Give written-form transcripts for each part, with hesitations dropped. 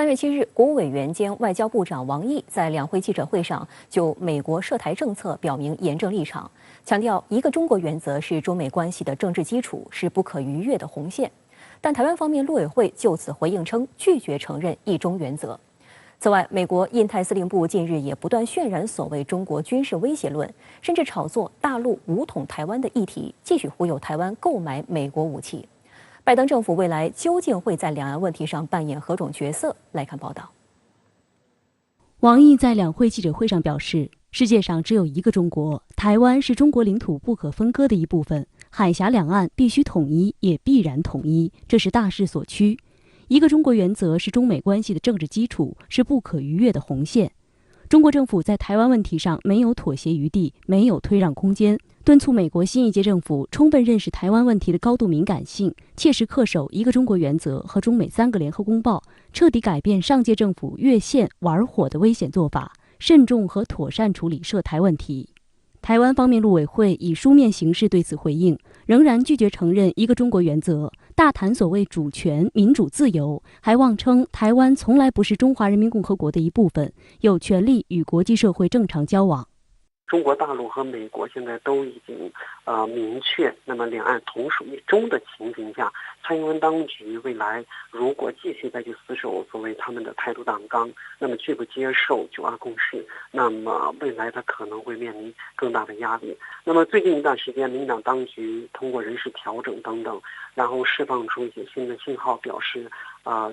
3月7日，国务委员兼外交部长王毅在两会记者会上就美国涉台政策表明严正立场，强调一个中国原则是中美关系的政治基础，是不可逾越的红线。但台湾方面陆委会就此回应称，拒绝承认一中原则。此外，美国印太司令部近日也不断渲染所谓中国军事威胁论，甚至炒作大陆武统台湾的议题，继续忽悠台湾购买美国武器。拜登政府未来究竟会在两岸问题上扮演何种角色？来看报道。王毅在两会记者会上表示，世界上只有一个中国，台湾是中国领土不可分割的一部分，海峡两岸必须统一，也必然统一，这是大势所趋。一个中国原则是中美关系的政治基础，是不可逾越的红线。中国政府在台湾问题上没有妥协余地，没有退让空间，敦促美国新一届政府充分认识台湾问题的高度敏感性，切实恪守一个中国原则和中美3个联合公报，彻底改变上届政府越线玩火的危险做法，慎重和妥善处理涉台问题。台湾方面陆委会以书面形式对此回应，仍然拒绝承认一个中国原则，大谈所谓主权、民主、自由，还妄称台湾从来不是中华人民共和国的一部分，有权利与国际社会正常交往。中国大陆和美国现在都已经明确，那么两岸同属一中的情景下，蔡英文当局未来如果继续再去死守所谓他们的态度党纲，那么拒不接受9·2共识，那么未来他可能会面临更大的压力。那么最近一段时间，民进党当局通过人事调整等等，然后释放出一些新的信号，表示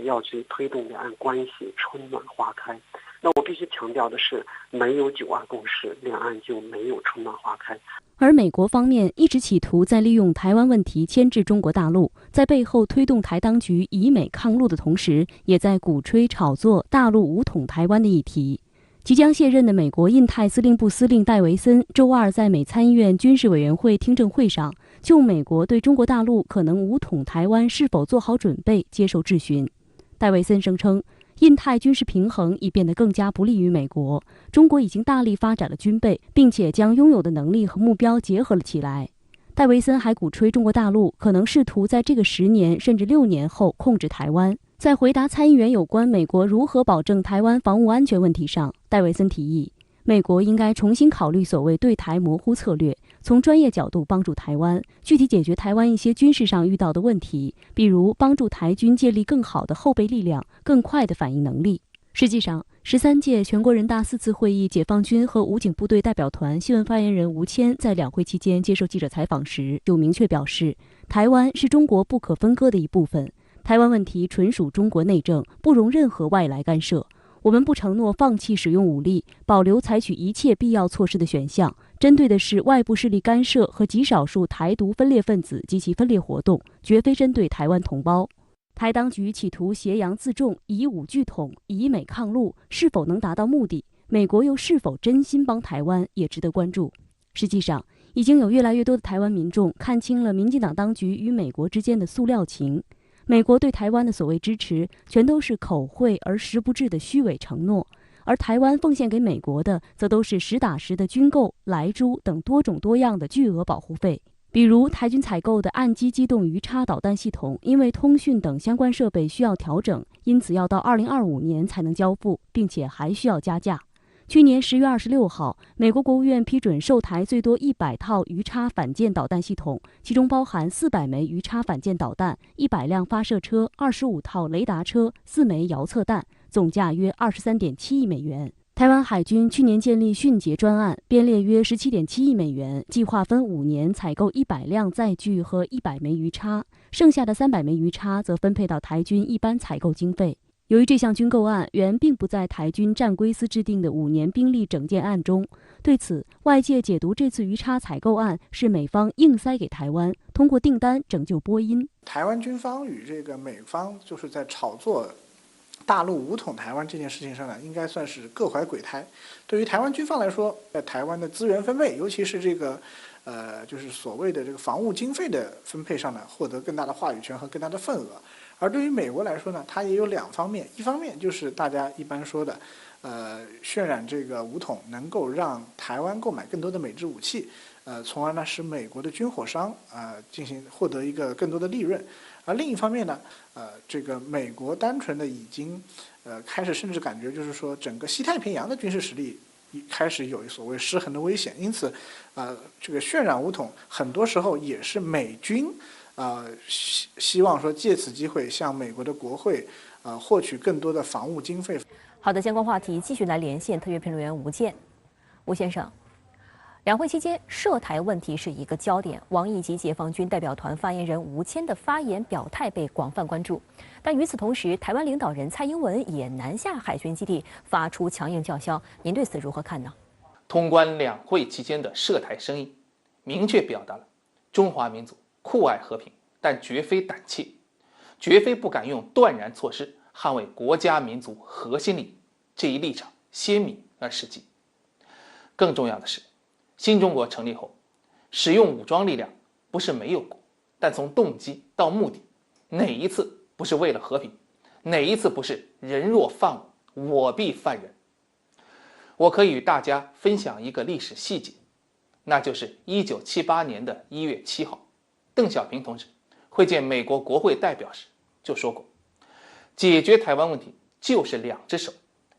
要去推动两岸关系春暖花开。那我必须强调的是，没有9·2共识，两岸就没有春暖花开。而美国方面一直企图在利用台湾问题牵制中国大陆，在背后推动台当局以美抗陆的同时，也在鼓吹炒作大陆武统台湾的议题。即将卸任的美国印太司令部司令戴维森周二在美参议院军事委员会听证会上，就美国对中国大陆可能武统台湾是否做好准备接受质询。戴维森声称，印太军事平衡已变得更加不利于美国，中国已经大力发展了军备，并且将拥有的能力和目标结合了起来。戴维森还鼓吹中国大陆可能试图在这个10年甚至6年后控制台湾。在回答参议员有关美国如何保证台湾防务安全问题上，戴维森提议，美国应该重新考虑所谓对台模糊策略，从专业角度帮助台湾，具体解决台湾一些军事上遇到的问题，比如帮助台军建立更好的后备力量、更快的反应能力。实际上，13届全国人大4次会议解放军和武警部队代表团新闻发言人吴谦在两会期间接受记者采访时，就明确表示，台湾是中国不可分割的一部分，台湾问题纯属中国内政，不容任何外来干涉。我们不承诺放弃使用武力，保留采取一切必要措施的选项，针对的是外部势力干涉和极少数台独分裂分子及其分裂活动，绝非针对台湾同胞。台当局企图挟洋自重，以武拒统，以美抗陆，是否能达到目的？美国又是否真心帮台湾，也值得关注。实际上，已经有越来越多的台湾民众看清了民进党当局与美国之间的塑料情。美国对台湾的所谓支持，全都是口惠而实不至的虚伪承诺，而台湾奉献给美国的，则都是实打实的军购、莱猪等多种多样的巨额保护费。比如台军采购的岸基机动鱼叉导弹系统，因为通讯等相关设备需要调整，因此要到2025年才能交付，并且还需要加价。去年10月26号，美国国务院批准售台最多100套鱼叉反舰导弹系统，其中包含400枚鱼叉反舰导弹、100辆发射车、25套雷达车、4枚遥测弹，总价约23.7亿美元。台湾海军去年建立迅捷专案，编列约17.7亿美元，计划分5年采购100辆载具和100枚鱼叉，剩下的300枚鱼叉则分配到台军一般采购经费。由于这项军购案原并不在台军战规司制定的5年兵力整建案中，对此外界解读这次鱼叉采购案是美方硬塞给台湾，通过订单拯救波音。台湾军方与这个美方就是在炒作大陆武统台湾这件事情上呢，应该算是各怀鬼胎。对于台湾军方来说，在台湾的资源分配，尤其是这个就是所谓的这个防务经费的分配上呢，获得更大的话语权和更大的份额。而对于美国来说呢，它也有2方面，一方面就是大家一般说的，渲染这个武统能够让台湾购买更多的美制武器，从而呢使美国的军火商获得一个更多的利润。而另一方面呢，这个美国单纯的已经开始甚至感觉就是说整个西太平洋的军事实力开始有所谓失衡的危险，因此这个渲染武统很多时候也是美军希望说借此机会向美国的国会获取更多的防务经费。好的，相关话题继续来连线特约评论员吴健。吴先生，两会期间涉台问题是一个焦点，王毅及解放军代表团发言人吴谦的发言表态被广泛关注。但与此同时，台湾领导人蔡英文也南下海军基地发出强硬叫嚣，您对此如何看呢？通关两会期间的涉台声音，明确表达了中华民族酷爱和平，但绝非胆怯，绝非不敢用断然措施捍卫国家民族核心利益，这一立场鲜明而实际。更重要的是，新中国成立后，使用武装力量不是没有过，但从动机到目的，哪一次不是为了和平？哪一次不是人若犯我，我必犯人？我可以与大家分享一个历史细节，那就是1978年的1月7号，邓小平同志会见美国国会代表时就说过，解决台湾问题就是两只手，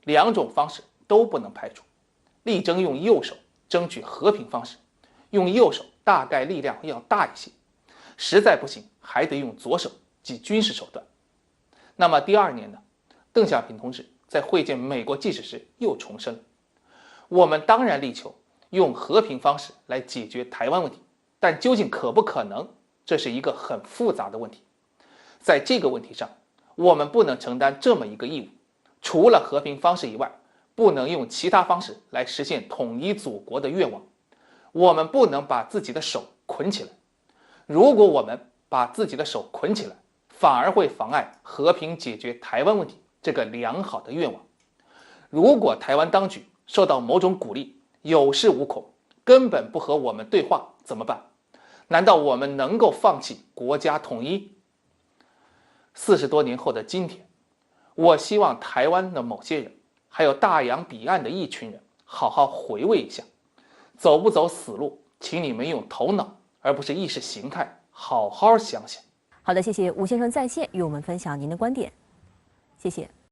两种方式都不能排除，力争用右手争取和平方式，用右手大概力量要大一些，实在不行还得用左手即军事手段。那么第2年呢，邓小平同志在会见美国记者时又重申了，我们当然力求用和平方式来解决台湾问题，但究竟可不可能，这是一个很复杂的问题。在这个问题上，我们不能承担这么一个义务，除了和平方式以外，不能用其他方式来实现统一祖国的愿望。我们不能把自己的手捆起来，如果我们把自己的手捆起来，反而会妨碍和平解决台湾问题这个良好的愿望。如果台湾当局受到某种鼓励，有恃无恐，根本不和我们对话，怎么办？难道我们能够放弃国家统一？40多年后的今天，我希望台湾的某些人，还有大洋彼岸的一群人，好好回味一下，走不走死路，请你们用头脑而不是意识形态好好想想。好的，谢谢吴先生在线与我们分享您的观点，谢谢。